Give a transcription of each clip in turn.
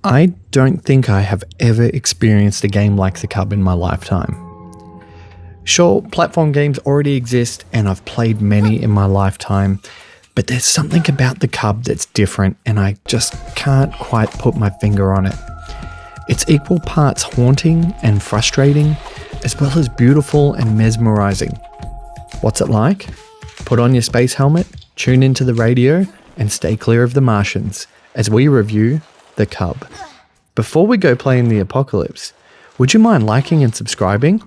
I don't think I have ever experienced a game like the Cub in my lifetime. Sure, platform games already exist and I've played many in my lifetime, but there's something about the Cub that's different and I just can't quite put my finger on it. It's equal parts haunting and frustrating, as well as beautiful and mesmerizing. What's it like? Put on your space helmet, tune into the radio, and stay clear of the Martians as we review the Cub. Before we go play in the apocalypse, would you mind liking and subscribing?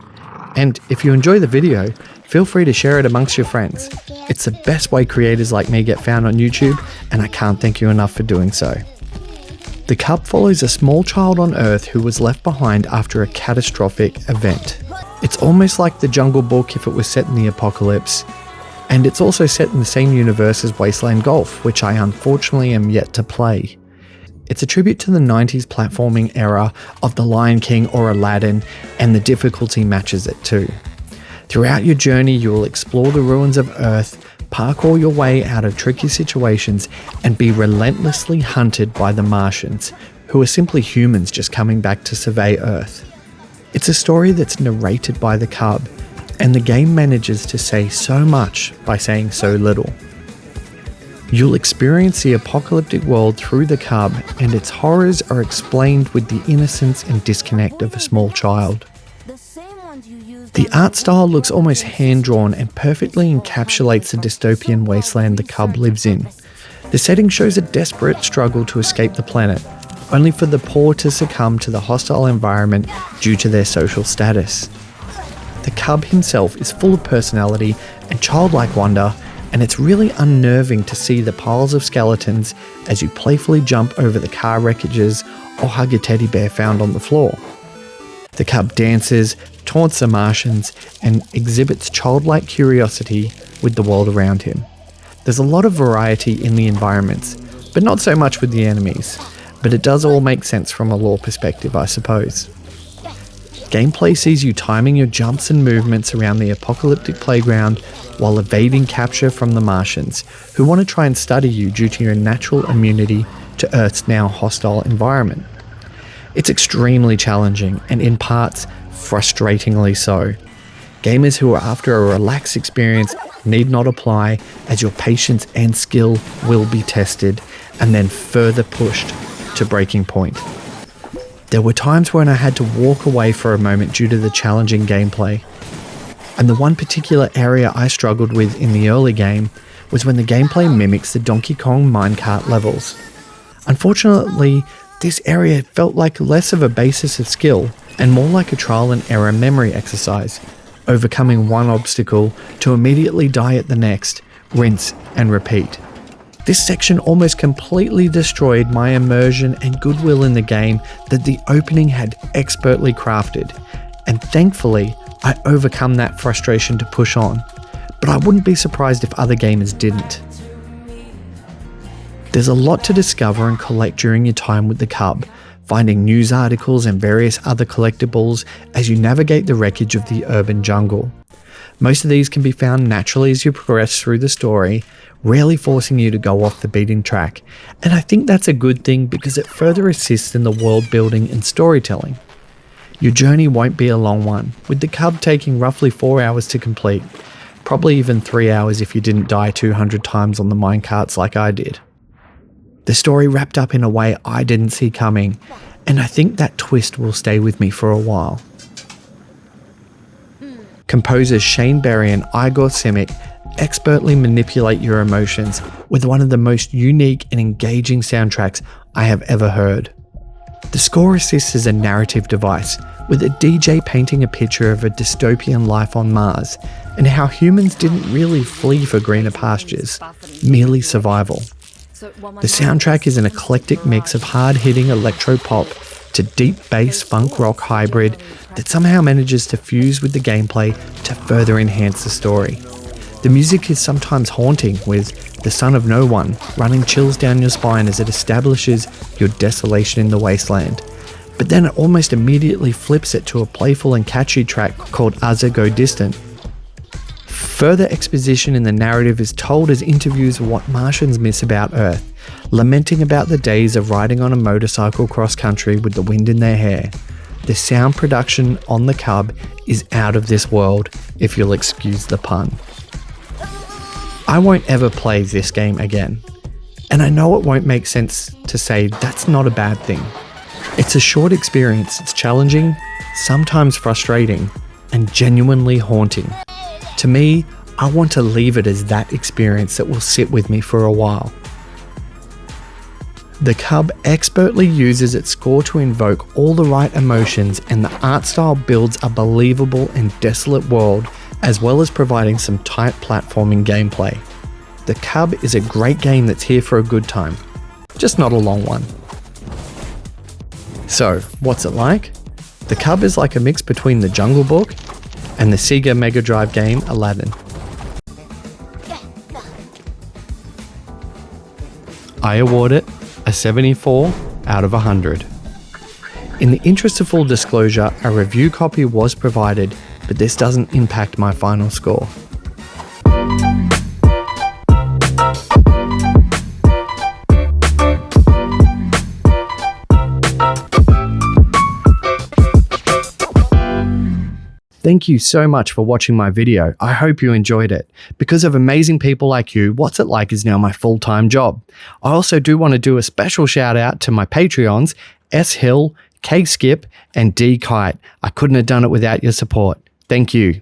And if you enjoy the video, feel free to share it amongst your friends. It's the best way creators like me get found on YouTube, and I can't thank you enough for doing so. The Cub follows a small child on Earth who was left behind after a catastrophic event. It's almost like the Jungle Book if it was set in the apocalypse, and it's also set in the same universe as Wasteland Golf, which I unfortunately am yet to play. It's a tribute to the 90s platforming era of The Lion King or Aladdin, and the difficulty matches it too. Throughout your journey, you will explore the ruins of Earth, parkour your way out of tricky situations, and be relentlessly hunted by the Martians, who are simply humans just coming back to survey Earth. It's a story that's narrated by the Cub, and the game manages to say so much by saying so little. You'll experience the apocalyptic world through the Cub, and its horrors are explained with the innocence and disconnect of a small child. The art style looks almost hand-drawn and perfectly encapsulates the dystopian wasteland the Cub lives in. The setting shows a desperate struggle to escape the planet, only for the poor to succumb to the hostile environment due to their social status. The Cub himself is full of personality and childlike wonder, and it's really unnerving to see the piles of skeletons as you playfully jump over the car wreckages or hug a teddy bear found on the floor. The Cub dances, taunts the Martians, and exhibits childlike curiosity with the world around him. There's a lot of variety in the environments, but not so much with the enemies, but it does all make sense from a lore perspective, I suppose. Gameplay sees you timing your jumps and movements around the apocalyptic playground while evading capture from the Martians, who want to try and study you due to your natural immunity to Earth's now hostile environment. It's extremely challenging, and in parts, frustratingly so. Gamers who are after a relaxed experience need not apply, as your patience and skill will be tested and then further pushed to breaking point. There were times when I had to walk away for a moment due to the challenging gameplay. And the one particular area I struggled with in the early game was when the gameplay mimics the Donkey Kong minecart levels. Unfortunately, this area felt like less of a basis of skill and more like a trial and error memory exercise, overcoming one obstacle to immediately die at the next, rinse and repeat. This section almost completely destroyed my immersion and goodwill in the game that the opening had expertly crafted, and thankfully I overcome that frustration to push on, but I wouldn't be surprised if other gamers didn't. There's a lot to discover and collect during your time with the Cub, finding news articles and various other collectibles as you navigate the wreckage of the urban jungle. Most of these can be found naturally as you progress through the story, rarely forcing you to go off the beaten track, and I think that's a good thing because it further assists in the world building and storytelling. Your journey won't be a long one, with the Cub taking roughly 4 hours to complete, probably even 3 hours if you didn't die 200 times on the minecarts like I did. The story wrapped up in a way I didn't see coming, and I think that twist will stay with me for a while. Composers Shane Berry and Igor Simic expertly manipulate your emotions with one of the most unique and engaging soundtracks I have ever heard. The score assists as a narrative device, with a DJ painting a picture of a dystopian life on Mars and how humans didn't really flee for greener pastures, merely survival. The soundtrack is an eclectic mix of hard-hitting electro-pop to deep bass funk rock hybrid that somehow manages to fuse with the gameplay to further enhance the story. The music is sometimes haunting, with The Son of No One running chills down your spine as it establishes your desolation in the wasteland. But then it almost immediately flips it to a playful and catchy track called Azza Go Distant. Further exposition in the narrative is told as interviews of what Martians miss about Earth, lamenting about the days of riding on a motorcycle cross country with the wind in their hair. The sound production on the Cub is out of this world, if you'll excuse the pun. I won't ever play this game again, and I know it won't make sense to say that's not a bad thing. It's a short experience, it's challenging, sometimes frustrating, and genuinely haunting. To me, I want to leave it as that experience that will sit with me for a while. The Cub expertly uses its score to invoke all the right emotions, and the art style builds a believable and desolate world, as well as providing some tight platforming gameplay. The Cub is a great game that's here for a good time, just not a long one. So, what's it like? The Cub is like a mix between the Jungle Book and the Sega Mega Drive game Aladdin. I award it a 74 out of 100. In the interest of full disclosure, a review copy was provided, but this doesn't impact my final score. Thank you so much for watching my video. I hope you enjoyed it. Because of amazing people like you, What's It Like is now my full-time job. I also do want to do a special shout out to my Patreons, S Hill, K Skip, and D Kite. I couldn't have done it without your support. Thank you.